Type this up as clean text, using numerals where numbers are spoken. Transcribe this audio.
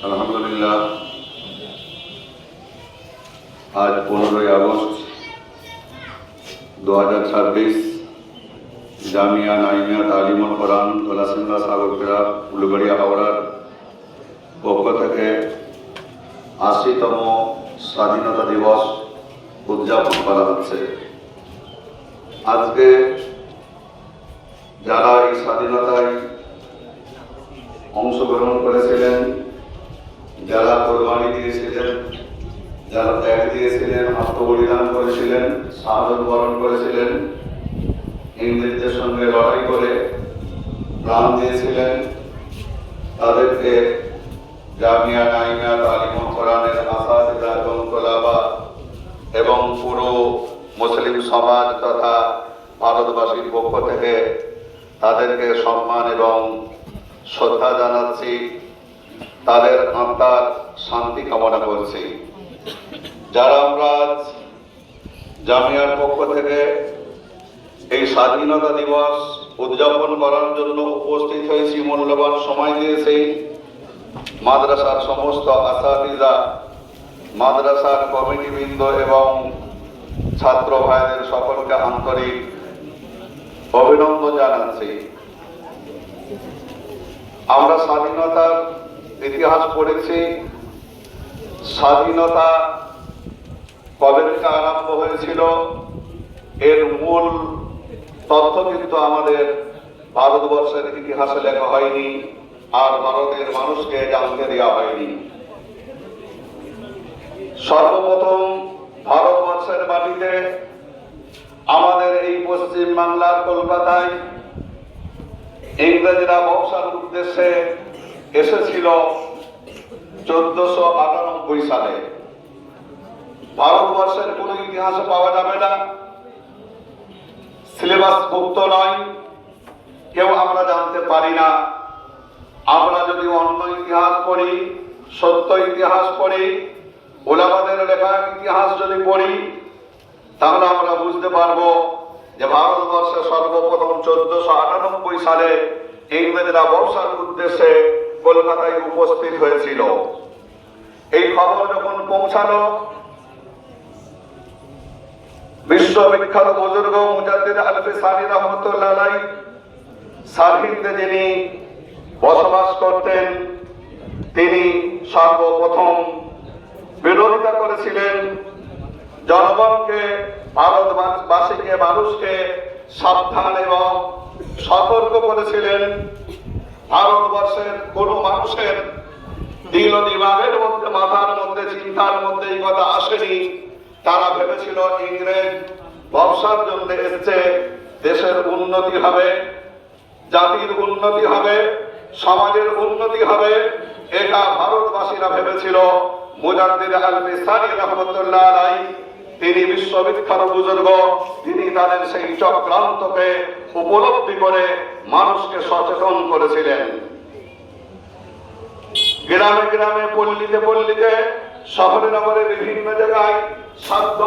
আলহামদুলিল্লাহ, আজ 15ই আগস্ট 2026 জামিয়া নাইমিয়া তালিমুল কোরআন দোলাসিন্দা সাগরপাড়া উলুবাড়িয়া হাওড়ার পক্ষ থেকে 80তম স্বাধীনতা দিবস উদযাপন করা হচ্ছে। আজকে যারা এই স্বাধীনতায় অংশগ্রহণ করেছিলেন, যারা কোরবানি দিয়েছিলেন, যারা ত্যাগ দিয়েছিলেন, আত্মবলিদান করেছিলেন, শাহাদত বরণ করেছিলেন, ইংরেজদের সঙ্গে লড়াই করে প্রাণ দিয়েছিলেন, তাদেরকে জামিয়া নাইমিয়া তালিমুল কোরআনের আসাতিজা এবং তোলাবা এবং পুরো মুসলিম সমাজ তথা ভারতবাসীর পক্ষ থেকে তাদেরকে সম্মান এবং শ্রদ্ধা জানাচ্ছি, তাদের আত্মার শান্তি কামনা করছি। যারা আমরা জামিয়ার পক্ষ থেকে এই স্বাধীনতা দিবস উদযাপন করার জন্য উপস্থিত হয়েছি, মূল্যবান সময় দিয়েছি, মাদ্রাসার সমস্ত আসাতিজা, মাদ্রাসার কমিটিবৃন্দ এবং ছাত্র ভাইদের সকলকে আন্তরিক অভিনন্দন জানাচ্ছি। আমরা স্বাধীনতার ইতিহাস পড়েছি। স্বাধীনতা কবে থেকে আরম্ভ হয়েছিল এর মূল তথ্য কিন্তু আমাদের ভারতবর্ষের ইতিহাসে লেখা হয়নি, আর ভারতের মানুষকে জানতে দেওয়া হয়নি। সর্বপ্রথম ভারতবর্ষের মাটিতে আমাদের এই পশ্চিম বাংলার কলকাতায় ইংরেজরা ব্যবসার উদ্দেশ্যে এসেছিল 1498 সালে। ভারতবর্ষের কোন ইতিহাসে পাওয়া যাবে না, সিলেবাস মুক্ত নয়, কেউ আমরা জানতে পারি না। আমরা যদি অন্য ইতিহাস পড়ি, সত্য ইতিহাস পড়ি, ওলামাদের লেখা ইতিহাস যদি পড়ি, তাহলে আমরা বুঝতে পারবো যে ভারতবর্ষে সর্বপ্রথম 1498 সালে ইংরেজরা ব্যবসার উদ্দেশ্যে কলকাতায় উপস্থিত হয়েছিল। এই খবর যখন পৌঁছালো, বিশ্ববিখ্যাত বুজুর্গ মুজাদ্দিদ আলফি সানি রহমতুল্লাহ আলাইহি সারহিন্দে যিনি বসবাস করতেন, তিনি সর্বপ্রথম বিরোধিতা করেছিলেন, জনগণকে, ভারতবাসীকে, মানুষকে সাবধান এবং সতর্ক করেছিলেন। ভারতবর্ষের কোন মানুষের দিল দিমাগের মধ্যে, মাথার মধ্যে, চিন্তার মধ্যে এই কথা আসেনি। তারা ভেবেছিল ইংরেজ ব্যবসার জন্য এসেছে, দেশের উন্নতি হবে, জাতির উন্নতি হবে, সমাজের উন্নতি হবে, এটা ভারতবাসীরা ভেবেছিল। মুজাদ্দিদ আলফি সানি রহমতুল্লাহ আলাইহি তিনি বিশ্ববিখ্যাত বুজুর্গ, তিনি তাদের সেই চক্রান্তকে উপলব্ধি করে মানুষকে সচেতন করেছিলেন। গ্রামে গ্রামে, পল্লীতে পল্লীতে, শহরে নগরে বিভিন্ন জায়গায় সাধ্য